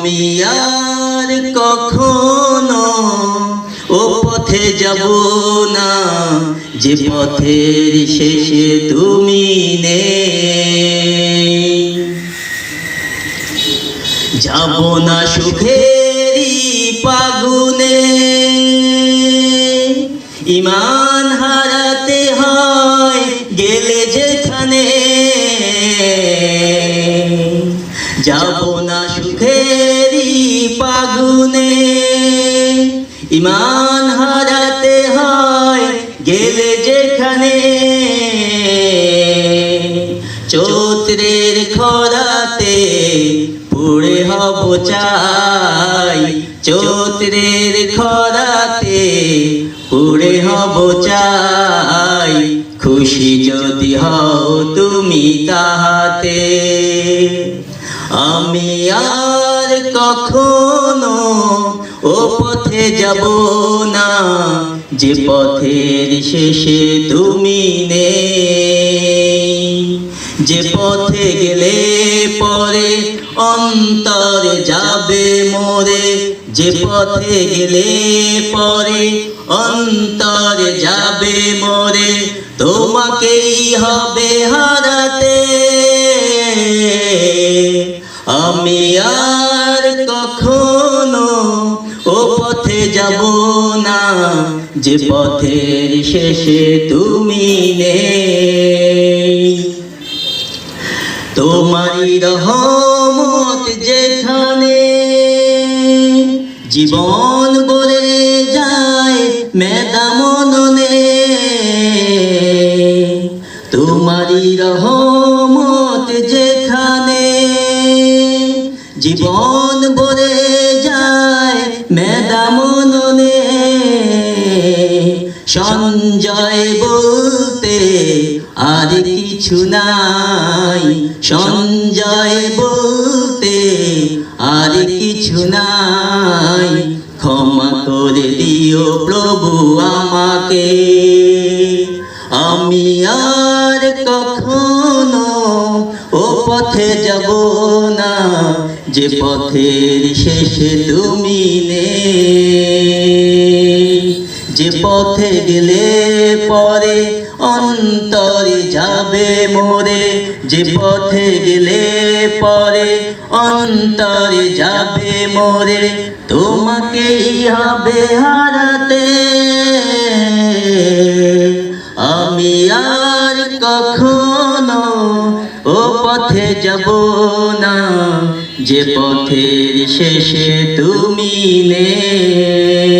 আমি আর কখনো ও পথে যাব না যে পথের শেষে তুমি নেই। যাব না সুখেরই ফাগুনে, ঈমান হারাতে হয় গেলে যেখানে। যাব না সুখেরই ফাগুনে, ঈমান হারাতে হয় গেলে যেখানে। চৈত্রের খরাতে পুড়ে হব চাই, চৈত্রের খরাতে পুড়ে হব চাই। খুশি যদি হও তুমি তাহাতে। আমি আর কখনো ও পথে যাব না যে পথের শেষে তুমি নেই। যে পথে গেলে পরে অন্তর যাবে মোরে, যে পথে গেলে পরে অন্তর যাবে মোরে। তোমাকেই হবে হারাতে। আমি আর কখনো ও পথে যাব না যে পথের শেষে তুমি নেই। তোমারই রহমত যেখানে জীবন গড়ে যায় মেধা মননে। তোমারই রহমত যেখানে জীবন গড়ে যায় মেধা মননে। সঞ্জয় বলতে আর কিছু নাই, সঞ্জয় বলতে আর কিছু নাই। ক্ষমা করে দিও প্রভু আমাকে। আমি আর কখনো ও পথে যাব না যে পথের শেষে তুমি নেই। যে পথে গেলে পরে অন্তরে যাবে মোরে, যে পথে গেলে পরে অন্তরে যাবে মোরে। তোমাকেই হবে হারাতে। আমি আর কখনো ও পথে যাব না যে পথের শেষে তুমি নেই।